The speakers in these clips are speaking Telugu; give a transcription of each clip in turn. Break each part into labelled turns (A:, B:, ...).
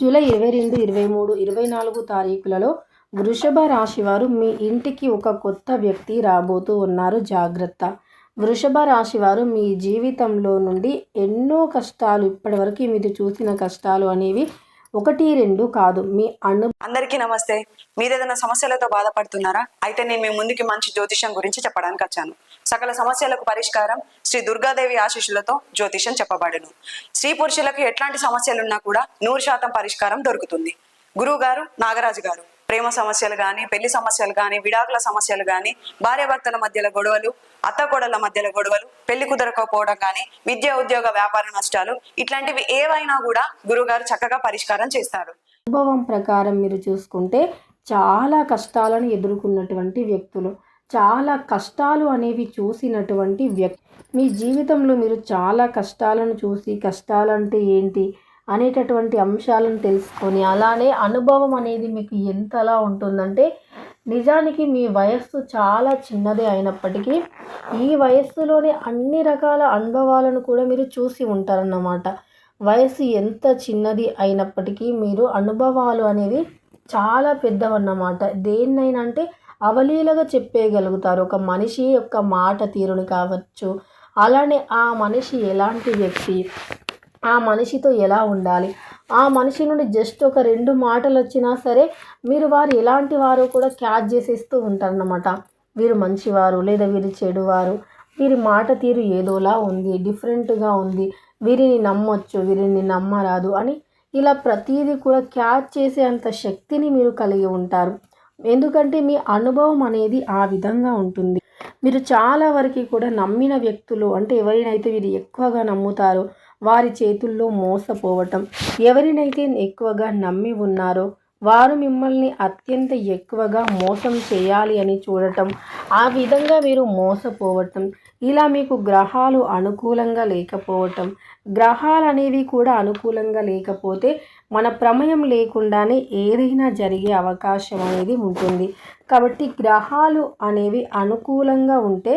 A: జూలై 22, 23, 24 తారీఖులలో వృషభ రాశి వారు మీ ఇంటికి ఒక కొత్త వ్యక్తి రాబోతూ ఉన్నారు. జాగ్రత్త. వృషభ రాశి వారు మీ జీవితంలో నుండి ఎన్నో కష్టాలు, ఇప్పటివరకు మీరు చూసిన కష్టాలు అనేవి 1, 2 కాదు. మీ
B: అందరికీ నమస్తే. మీరేదైనా సమస్యలతో బాధపడుతున్నారా? అయితే నేను మీ ముందుకి మంచి జ్యోతిషం గురించి చెప్పడానికి వచ్చాను. సకల సమస్యలకు పరిష్కారం శ్రీ దుర్గాదేవి ఆశీస్సులతో జ్యోతిషం చెప్పబడును. స్త్రీ పురుషులకు ఎట్లాంటి సమస్యలున్నా కూడా 100% పరిష్కారం దొరుకుతుంది. గురువు గారు, నాగరాజు గారు ప్రేమ సమస్యలు కానీ, పెళ్లి సమస్యలు కానీ, విడాకుల సమస్యలు కానీ, భార్యాభర్తల మధ్యలో గొడవలు, అత్తకోడళ్ల మధ్యలో గొడవలు, పెళ్లి కుదరకపోవడం కానీ, విద్య ఉద్యోగ వ్యాపార నష్టాలు, ఇట్లాంటివి ఏవైనా కూడా గురువుగారు చక్కగా పరిష్కారం చేస్తారు.
A: అనుభవం ప్రకారం మీరు చూసుకుంటే చాలా కష్టాలను ఎదుర్కొన్నటువంటి వ్యక్తులు, చాలా కష్టాలు అనేవి చూసినటువంటి వ్యక్తి. మీ జీవితంలో మీరు చాలా కష్టాలను చూసి, కష్టాలంటే ఏంటి అనేటటువంటి అంశాలను తెలుసుకొని, అలానే అనుభవం అనేది మీకు ఎంతలా ఉంటుందంటే, నిజానికి మీ వయస్సు చాలా చిన్నదే అయినప్పటికీ ఈ వయస్సులోనే అన్ని రకాల అనుభవాలను కూడా మీరు చూసి ఉంటారన్నమాట. వయసు ఎంత చిన్నది అయినప్పటికీ మీరు అనుభవాలు అనేవి చాలా పెద్దవన్నమాట. దేన్నైనా అంటే అవలీలగా చెప్పేయగలుగుతారు. ఒక మనిషి యొక్క మాట తీరుని కావచ్చు, అలానే ఆ మనిషి ఎలాంటి వ్యక్తి, ఆ మనిషితో ఎలా ఉండాలి, ఆ మనిషి నుండి జస్ట్ ఒక 2 మాటలు వచ్చినా సరే మీరు వారు ఎలాంటి వారో కూడా క్యాచ్ చేసేస్తూ ఉంటారన్నమాట. వీరు మంచివారు లేదా వీరు చెడువారు, వీరి మాట తీరు ఏదోలా ఉంది, డిఫరెంట్గా ఉంది, వీరిని నమ్మొచ్చు, వీరిని నమ్మరాదు అని ఇలా ప్రతీది కూడా క్యాచ్ చేసే అంత శక్తిని మీరు కలిగి ఉంటారు. ఎందుకంటే మీ అనుభవం అనేది ఆ విధంగా ఉంటుంది. మీరు చాలా వరకు కూడా నమ్మిన వ్యక్తులు, అంటే ఎవరినైతే వీరు ఎక్కువగా నమ్ముతారో వారి చేతుల్లో మోసపోవటం, ఎవరినైతే ఎక్కువగా నమ్మి ఉన్నారో వారు మిమ్మల్ని అత్యంత ఎక్కువగా మోసం చేయాలి అని చూడటం, ఆ విధంగా మీరు మోసపోవటం, ఇలా మీకు గ్రహాలు అనుకూలంగా లేకపోవటం, గ్రహాలు అనేవి కూడా అనుకూలంగా లేకపోతే మన ప్రమేయం లేకుండానే ఏదైనా జరిగే అవకాశం అనేది ఉంటుంది. కాబట్టి గ్రహాలు అనేవి అనుకూలంగా ఉంటే,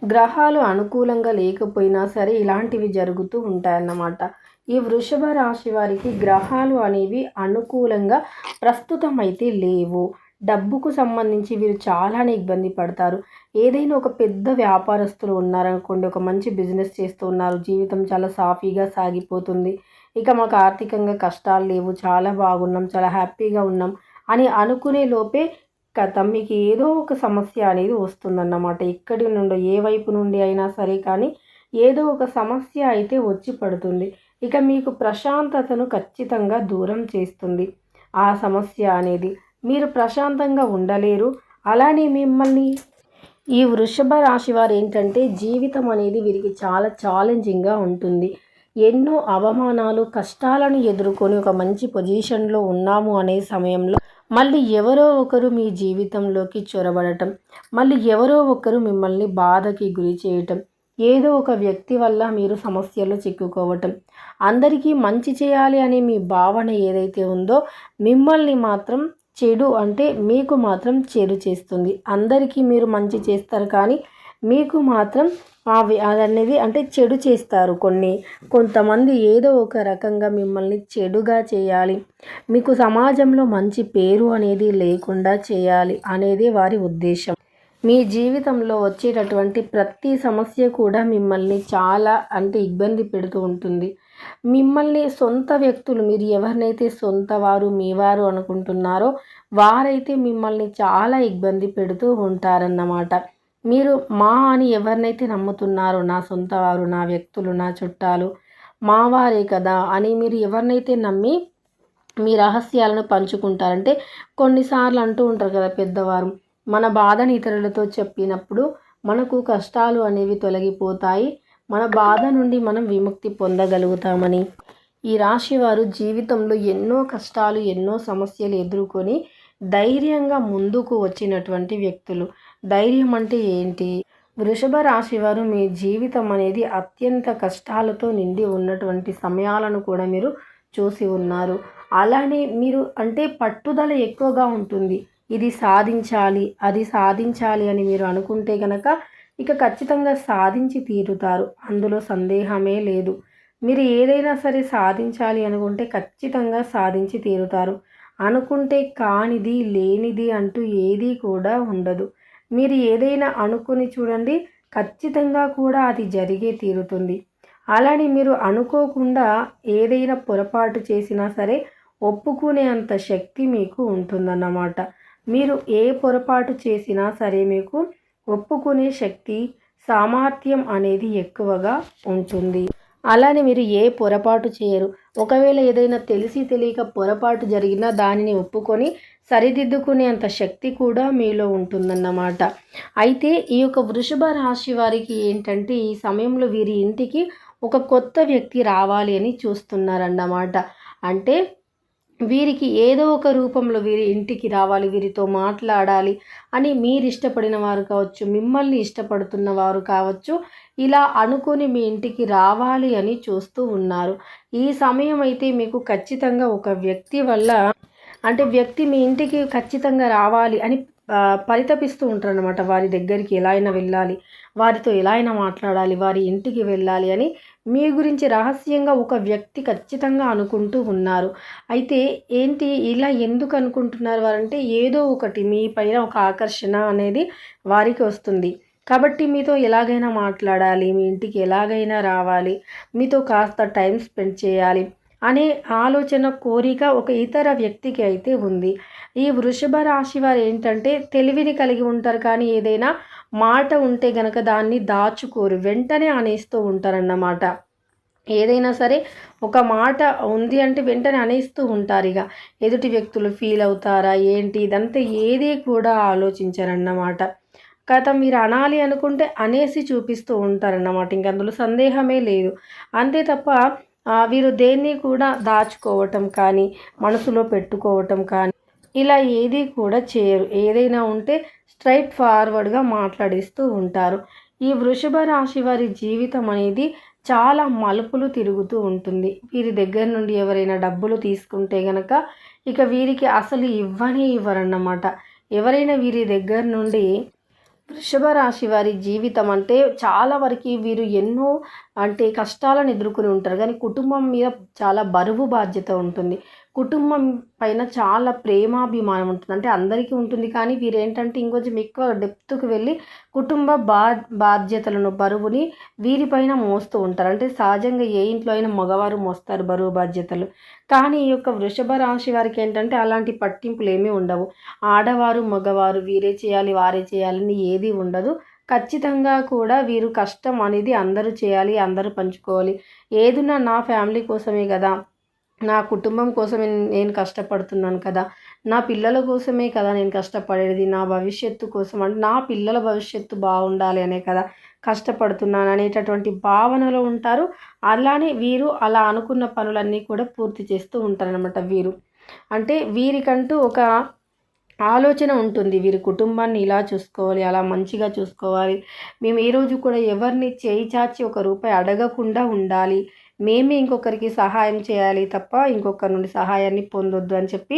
A: గ్రహాలు అనుకూలంగా లేకపోయినా సరే ఇలాంటివి జరుగుతూ ఉంటాయన్నమాట. ఈ వృషభ రాశి వారికి గ్రహాలు అనేవి అనుకూలంగా ప్రస్తుతం అయితే లేవు. డబ్బుకు సంబంధించి వీరు చాలానే ఇబ్బంది పడతారు. ఏదైనా ఒక పెద్ద వ్యాపారస్తులు ఉన్నారనుకోండి, ఒక మంచి బిజినెస్ చేస్తూ ఉన్నారు, జీవితం చాలా సాఫీగా సాగిపోతుంది, ఇక మాకు ఆర్థికంగా కష్టాలు లేవు, చాలా బాగున్నాం, చాలా హ్యాపీగా ఉన్నాం అని అనుకునే లోపే కథం మీకు ఏదో ఒక సమస్య అనేది వస్తుందన్నమాట. ఎక్కడి నుండో, ఏ వైపు నుండి అయినా సరే కానీ ఏదో ఒక సమస్య అయితే వచ్చి పడుతుంది. ఇక మీకు ప్రశాంతతను ఖచ్చితంగా దూరం చేస్తుంది ఆ సమస్య అనేది. మీరు ప్రశాంతంగా ఉండలేరు. అలానే మిమ్మల్ని ఈ వృషభ రాశి వారు ఏంటంటే, జీవితం అనేది వీరికి చాలా ఛాలెంజింగ్గా ఉంటుంది. ఎన్నో అవమానాలు, కష్టాలను ఎదుర్కొని ఒక మంచి పొజిషన్లో ఉన్నాము అనే సమయంలో మళ్ళీ ఎవరో ఒకరు మీ జీవితంలోకి చొరబడటం, మళ్ళీ ఎవరో ఒకరు మిమ్మల్ని బాధకి గురి చేయటం, ఏదో ఒక వ్యక్తి వల్ల మీరు సమస్యలో చిక్కుకోవటం, అందరికీ మంచి చేయాలి అనే మీ భావన ఏదైతే ఉందో మిమ్మల్ని మాత్రం చెడు, అంటే మీకు మాత్రం చెడు చేస్తుంది. అందరికీ మీరు మంచి చేస్తారు కానీ మీకు మాత్రం అదనేది అంటే చెడు చేస్తారు. కొంతమంది ఏదో ఒక రకంగా మిమ్మల్ని చెడుగా చేయాలి, మీకు సమాజంలో మంచి పేరు అనేది లేకుండా చేయాలి అనేది వారి ఉద్దేశం. మీ జీవితంలో వచ్చేటటువంటి ప్రతి సమస్య కూడా మిమ్మల్ని చాలా అంటే ఇబ్బంది పెడుతూ ఉంటుంది. మిమ్మల్ని సొంత వ్యక్తులు, మీరు ఎవరినైతే సొంత వారు, మీ వారు అనుకుంటున్నారో వారైతే మిమ్మల్ని చాలా ఇబ్బంది పెడుతూ ఉంటారన్నమాట. మీరు మా అని ఎవరినైతే నమ్ముతున్నారో, నా సొంత వారు, నా వ్యక్తులు, నా చుట్టాలు, మా వారే కదా అని మీరు ఎవరినైతే నమ్మి మీ రహస్యాలను పంచుకుంటారంటే, కొన్నిసార్లు అంటూ ఉంటారు కదా పెద్దవారు, మన బాధని ఇతరులతో చెప్పినప్పుడు మనకు కష్టాలు అనేవి తొలగిపోతాయి, మన బాధ నుండి మనం విముక్తి పొందగలుగుతామని. ఈ రాశి వారు జీవితంలో ఎన్నో కష్టాలు, ఎన్నో సమస్యలు ఎదుర్కొని ధైర్యంగా ముందుకు వచ్చినటువంటి వ్యక్తులు. ధైర్యం అంటే ఏంటి? వృషభ రాశి వారు మీ జీవితం అనేది అత్యంత కష్టాలతో నిండి ఉన్నటువంటి సమయాలను కూడా మీరు చూసి ఉన్నారు. అలానే మీరు అంటే పట్టుదల ఎక్కువగా ఉంటుంది. ఇది సాధించాలి, అది సాధించాలి అని మీరు అనుకుంటే కనుక ఇక ఖచ్చితంగా సాధించి తీరుతారు, అందులో సందేహమే లేదు. మీరు ఏదైనా సరే సాధించాలి అనుకుంటే ఖచ్చితంగా సాధించి తీరుతారు. అనుకుంటే కానిది, లేనిది అంటూ ఏదీ కూడా ఉండదు. మీరు ఏదైనా అనుకుని చూడండి, ఖచ్చితంగా కూడా అది జరిగే తీరుతుంది. అలానే మీరు అనుకోకుండా ఏదైనా పొరపాటు చేసినా సరే ఒప్పుకునే అంత శక్తి మీకు ఉంటుందన్నమాట. మీరు ఏ పొరపాటు చేసినా సరే మీకు ఒప్పుకునే శక్తి, సామర్థ్యం అనేది ఎక్కువగా ఉంటుంది. అలానే మీరు ఏ పొరపాటు చేయరు. ఒకవేళ ఏదైనా తెలిసి తెలియక పొరపాటు జరిగినా దానిని ఒప్పుకొని సరిదిద్దుకునేంత శక్తి కూడా మీలో ఉంటుందన్నమాట. అయితే ఈ యొక్క వృషభ రాశి వారికి ఏంటంటే ఈ సమయంలో వీరి ఇంటికి ఒక కొత్త వ్యక్తి రావాలి అని చూస్తున్నారన్నమాట. అంటే వీరికి ఏదో ఒక రూపంలో వీరి ఇంటికి రావాలి, వీరితో మాట్లాడాలి అని మీరు ఇష్టపడిన వారు కావచ్చు, మిమ్మల్ని ఇష్టపడుతున్న వారు కావచ్చు, ఇలా అనుకొని మీ ఇంటికి రావాలి అని చూస్తూ ఉన్నారు. ఈ సమయం అయితే మీకు ఖచ్చితంగా ఒక వ్యక్తి వల్ల అంటే వ్యక్తి మీ ఇంటికి ఖచ్చితంగా రావాలి అని పరితపిస్తూ ఉంటారనమాట. వారి దగ్గరికి ఎలా అయినా వెళ్ళాలి, వారితో ఎలా అయినా మాట్లాడాలి, వారి ఇంటికి వెళ్ళాలి అని మీ గురించి రహస్యంగా ఒక వ్యక్తి ఖచ్చితంగా అనుకుంటూ ఉన్నారు. అయితే ఏంటి ఇలా ఎందుకు అనుకుంటున్నారు వారంటే ఏదో ఒకటి మీ పైన ఒక ఆకర్షణ అనేది వారికి వస్తుంది. కాబట్టి మీతో ఎలాగైనా మాట్లాడాలి, మీ ఇంటికి ఎలాగైనా రావాలి, మీతో కాస్త టైం స్పెండ్ చేయాలి అనే ఆలోచన, కోరిక ఒక ఇతర వ్యక్తికి అయితే ఉంది. ఈ వృషభ రాశి వారు ఏంటంటే తెలివిని కలిగి ఉంటారు, కానీ ఏదైనా మాట ఉంటే గనక దాన్ని దాచుకోరు, వెంటనే అనేస్తూ ఉంటారన్నమాట. ఏదైనా సరే ఒక మాట ఉంది అంటే వెంటనే అనేస్తూ ఉంటారు. ఇక ఎదుటి వ్యక్తులు ఫీల్ అవుతారా ఏంటి ఇదంతా ఏది కూడా ఆలోచించారన్నమాట. కథ మీరు అనాలి అనుకుంటే అనేసి చూపిస్తూ ఉంటారన్నమాట. ఇంక అందులో సందేహమే లేదు. అంతే తప్ప వీరు దేన్ని కూడా దాచుకోవటం కానీ, మనసులో పెట్టుకోవటం కానీ ఇలా ఏది కూడా చేయరు. ఏదైనా ఉంటే స్ట్రైట్ ఫార్వర్డ్గా మాట్లాడిస్తూ ఉంటారు. ఈ వృషభ రాశి వారి జీవితం అనేది చాలా మలుపులు తిరుగుతూ ఉంటుంది. వీరి దగ్గర నుండి ఎవరైనా డబ్బులు తీసుకుంటే గనక ఇక వీరికి అసలు ఇవ్వరన్నమాట. ఎవరైనా వీరి దగ్గర నుండి వృషభ రాశి వారి జీవితం అంటే చాలా వరకు వీరు ఎన్నో అంటే కష్టాలను ఎదుర్కొని ఉంటారు, కానీ కుటుంబం మీద చాలా బరువు బాధ్యత ఉంటుంది. కుటుంబం పైన చాలా ప్రేమాభిమానం ఉంటుంది. అంటే అందరికీ ఉంటుంది, కానీ వీరేంటంటే ఇంకొంచెం ఎక్కువ డెప్త్కి వెళ్ళి కుటుంబ బాధ్యతలను, బరువుని వీరిపైన మోస్తూ ఉంటారు. అంటే సహజంగా ఏ ఇంట్లో అయినా మగవారు మోస్తారు బరువు బాధ్యతలు, కానీ ఈ యొక్క వృషభ రాశి వారికి ఏంటంటే అలాంటి పట్టింపులు ఏమీ ఉండవు. ఆడవారు మగవారు వీరే చేయాలి, వారే చేయాలని ఏది ఉండదు. ఖచ్చితంగా కూడా వీరు కష్టం అనేది అందరూ చేయాలి, అందరూ పంచుకోవాలి. ఏదున్నా నా ఫ్యామిలీ కోసమే కదా, నా కుటుంబం కోసమే నేను కష్టపడుతున్నాను కదా, నా పిల్లల కోసమే కదా నేను కష్టపడేది, నా భవిష్యత్తు కోసం అంటే నా పిల్లల భవిష్యత్తు బాగుండాలి అనే కదా కష్టపడుతున్నాను అనేటటువంటి భావనలో ఉంటారు. అలానే వీరు అలా అనుకున్న పనులన్నీ కూడా పూర్తి చేస్తూ ఉంటారనమాట. వీరు అంటే వీరికంటూ ఒక ఆలోచన ఉంటుంది. వీరి కుటుంబాన్ని ఇలా చూసుకోవాలి, అలా మంచిగా చూసుకోవాలి, మేము ఏ రోజు కూడా ఎవరిని చేయి చాచి ఒక రూపాయి అడగకుండా ఉండాలి, మేమే ఇంకొకరికి సహాయం చేయాలి తప్ప ఇంకొకరి నుండి సహాయాన్ని పొందొద్దు అని చెప్పి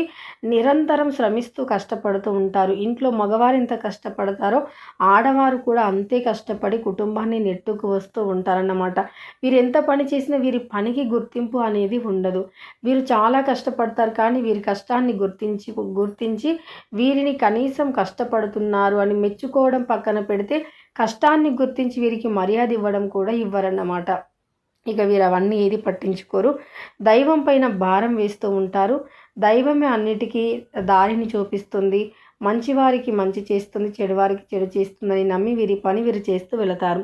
A: నిరంతరం శ్రమిస్తూ కష్టపడుతూ ఉంటారు. ఇంట్లో మగవారు ఎంత కష్టపడతారో ఆడవారు కూడా అంతే కష్టపడి కుటుంబాన్ని నెట్టుకు వస్తూ ఉంటారన్నమాట. వీరు ఎంత పని చేసినా వీరి పనికి గుర్తింపు అనేది ఉండదు. వీరు చాలా కష్టపడతారు, కానీ వీరి కష్టాన్ని గుర్తించి వీరిని కనీసం కష్టపడుతున్నారు అని మెచ్చుకోవడం పక్కన పెడితే కష్టాన్ని గుర్తించి వీరికి మర్యాద ఇవ్వడం కూడా ఇవ్వరన్నమాట. ఇక వీరు అవన్నీ ఏది పట్టించుకోరు. దైవం పైన భారం వేస్తూ ఉంటారు. దైవమే అన్నిటికీ దారిని చూపిస్తుంది, మంచివారికి మంచి చేస్తుంది, చెడువారికి చెడు చేస్తుందని నమ్మి వీరి పని వీరు చేస్తూ వెళతారు.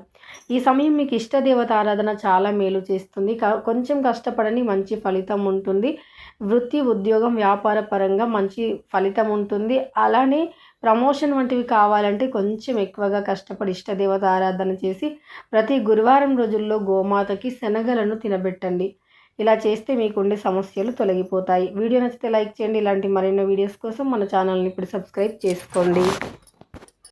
A: ఈ సమయం మీకు ఇష్టదేవత ఆరాధన చాలా మేలు చేస్తుంది. కొంచెం కష్టపడని మంచి ఫలితం ఉంటుంది. వృత్తి, ఉద్యోగం, వ్యాపార పరంగా మంచి ఫలితం ఉంటుంది. అలానే ప్రమోషన్ వంటివి కావాలంటే కొంచెం ఎక్కువగా కష్టపడి ఇష్టదేవత ఆరాధన చేసి ప్రతి గురువారం రోజుల్లో గోమాతకి శనగలను తినబెట్టండి. ఇలా చేస్తే మీకుండే సమస్యలు తొలగిపోతాయి. వీడియో నచ్చితే లైక్ చేయండి. ఇలాంటి మరెన్నో వీడియోస్ కోసం మన ఛానల్ని ఇప్పుడు సబ్స్క్రైబ్ చేసుకోండి.